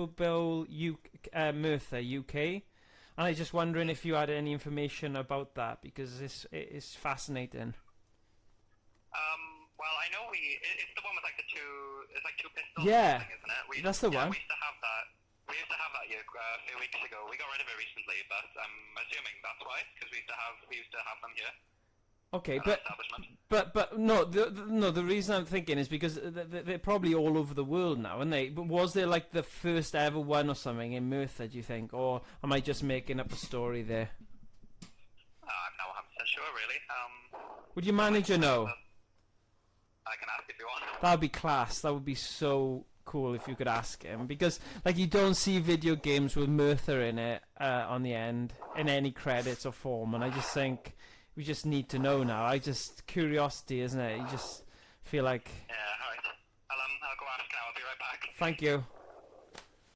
Superbowl Merthyr, UK. And I was just wondering if you had any information about that, because it's fascinating. Well, I know it's the one with like it's like two pistols, Yeah, isn't it? that's the one. We used to have that. We used to have that a few weeks ago. We got rid of it recently, but I'm assuming that's why, because we used to have them here. Okay, but no, the reason I'm thinking is because they're probably all over the world now, aren't they? But was there like the first ever one or something in Merthyr, do you think, or am I just making up a story there? I'm not 100% sure, really. Would your manager know? I can ask if you want. That would be class. That would be so cool if you could ask him, because like you don't see video games with Merthyr in it on the end in any credits or form, and I just think we just need to know now. Curiosity, isn't it? You just feel like. Yeah, alright. I'll go ask now. I'll be right back. Thank you.